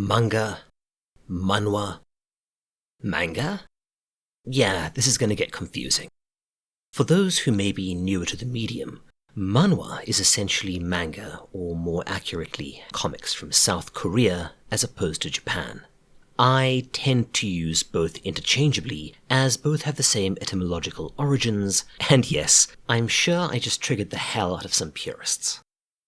Manga, Manhwa, Manga? Yeah, this is going to get confusing. For those who may be newer to the medium, Manhwa is essentially manga, or more accurately, comics from South Korea as opposed to Japan. I tend to use both interchangeably, as both have the same etymological origins, and yes, I'm sure I just triggered the hell out of some purists.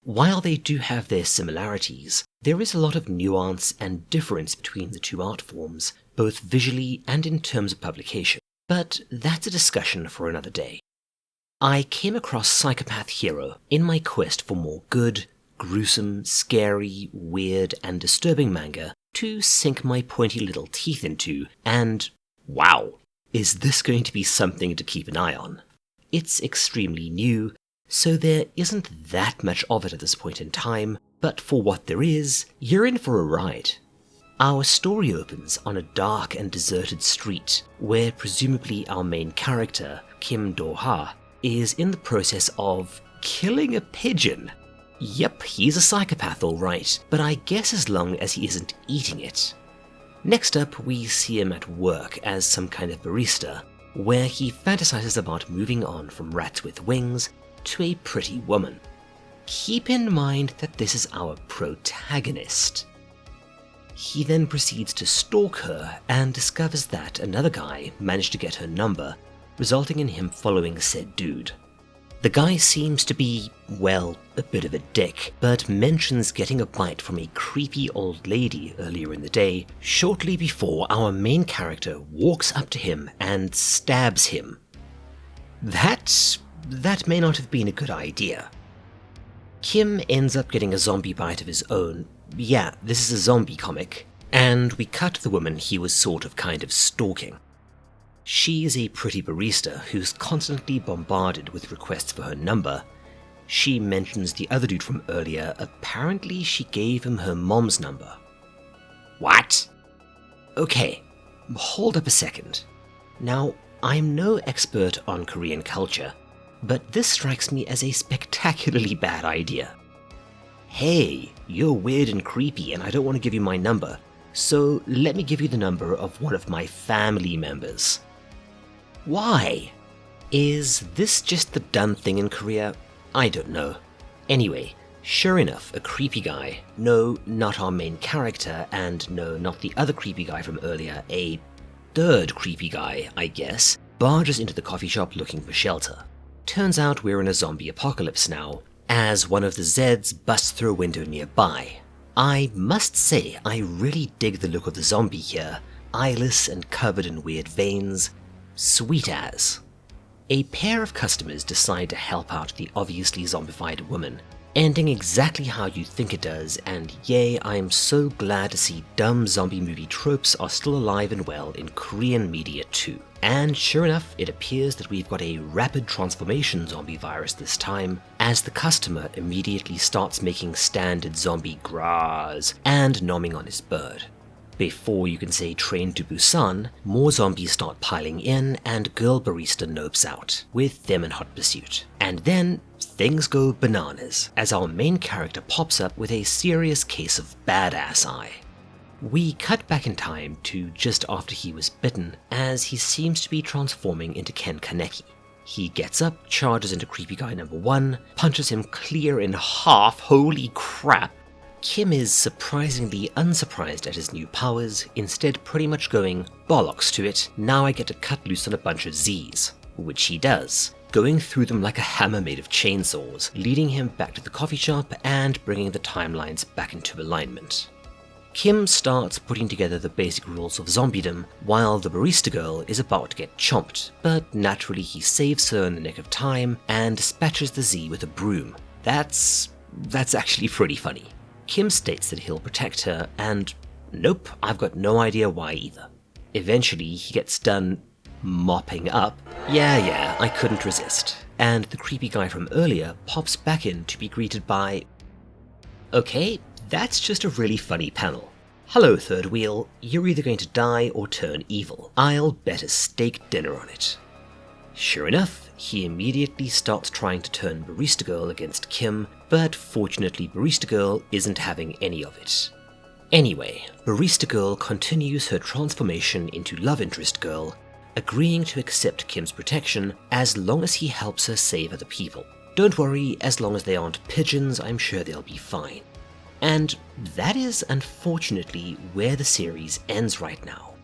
While they do have their similarities, there is a lot of nuance and difference between the two art forms, both visually and in terms of publication, but that's a discussion for another day. I came across Psychopath Hero in my quest for more good, gruesome, scary, weird, and disturbing manga to sink my pointy little teeth into, and wow, is this going to be something to keep an eye on? It's extremely new, so there isn't that much of it at this point in time, but for what there is, you're in for a ride. Our story opens on a dark and deserted street, where presumably our main character, Kim Do-ha, is in the process of killing a pigeon. Yep, he's a psychopath alright, but I guess as long as he isn't eating it. Next up, we see him at work as some kind of barista, where he fantasizes about moving on from rats with wings to a pretty woman. Keep in mind that this is our protagonist. He then proceeds to stalk her and discovers that another guy managed to get her number, resulting in him following said dude. The guy seems to be, well, a bit of a dick, but mentions getting a bite from a creepy old lady earlier in the day, shortly before our main character walks up to him and stabs him. That may not have been a good idea. Kim ends up getting a zombie bite of his own. Yeah, this is a zombie comic, and we cut to the woman he was sort of kind of stalking. She is a pretty barista who's constantly bombarded with requests for her number. She mentions the other dude from earlier. Apparently she gave him her mom's number. What? Okay, hold up a second. Now, I'm no expert on Korean culture, but this strikes me as a spectacularly bad idea. Hey, you're weird and creepy and I don't want to give you my number, so let me give you the number of one of my family members. Why? Is this just the done thing in Korea? I don't know. Anyway, sure enough, a creepy guy, no, not our main character, and no, not the other creepy guy from earlier, a third creepy guy, I guess, barges into the coffee shop looking for shelter. Turns out we're in a zombie apocalypse now, as one of the Zeds busts through a window nearby. I must say, I really dig the look of the zombie here, eyeless and covered in weird veins. Sweet as. A pair of customers decide to help out the obviously zombified woman, ending exactly how you think it does, and yay, I am so glad to see dumb zombie movie tropes are still alive and well in Korean media too. And sure enough, it appears that we've got a rapid transformation zombie virus this time, as the customer immediately starts making standard zombie grahs and nomming on his bird. Before you can say Train to Busan, more zombies start piling in and girl barista nopes out, with them in hot pursuit. And then, things go bananas, as our main character pops up with a serious case of badass eye. We cut back in time to just after he was bitten, as he seems to be transforming into Ken Kaneki. He gets up, charges into creepy guy number 1, punches him clear in half, holy crap. Kim is surprisingly unsurprised at his new powers, instead pretty much going, bollocks to it, now I get to cut loose on a bunch of Z's, which he does, going through them like a hammer made of chainsaws, leading him back to the coffee shop and bringing the timelines back into alignment. Kim starts putting together the basic rules of zombiedom, while the barista girl is about to get chomped, but naturally he saves her in the nick of time and dispatches the Z with a broom. That's actually pretty funny. Kim states that he'll protect her, and nope, I've got no idea why either. Eventually, he gets done mopping up. Yeah, I couldn't resist. And the creepy guy from earlier pops back in to be greeted by... Okay, that's just a really funny panel. Hello, third wheel, you're either going to die or turn evil. I'll bet a steak dinner on it. Sure enough, he immediately starts trying to turn Barista Girl against Kim, but fortunately Barista Girl isn't having any of it. Anyway, Barista Girl continues her transformation into love interest girl, agreeing to accept Kim's protection as long as he helps her save other people. Don't worry, as long as they aren't pigeons, I'm sure they'll be fine. And that is unfortunately where the series ends right now.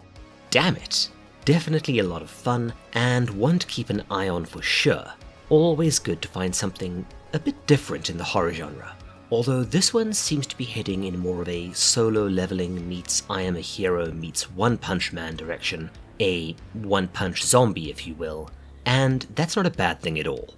Damn it! Definitely a lot of fun, and one to keep an eye on for sure. Always good to find something a bit different in the horror genre. Although this one seems to be heading in more of a solo leveling meets I Am a Hero meets One Punch Man direction, a One Punch zombie if you will, and that's not a bad thing at all.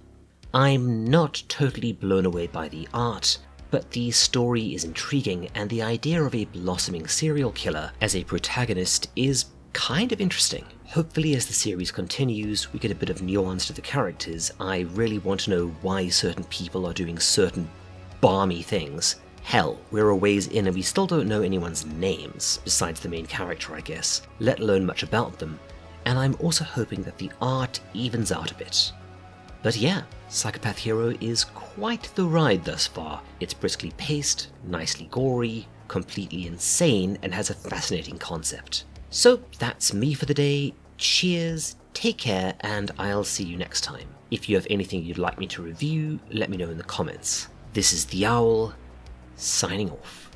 I'm not totally blown away by the art, but the story is intriguing and the idea of a blossoming serial killer as a protagonist is kind of interesting. Hopefully as the series continues, we get a bit of nuance to the characters. I really want to know why certain people are doing certain balmy things. Hell, we're a ways in and we still don't know anyone's names, besides the main character I guess, let alone much about them, and I'm also hoping that the art evens out a bit. But yeah, Psychopath Hero is quite the ride thus far. It's briskly paced, nicely gory, completely insane, and has a fascinating concept. So that's me for the day. Cheers, take care, and I'll see you next time. If you have anything you'd like me to review, let me know in the comments. This is the Owl, signing off.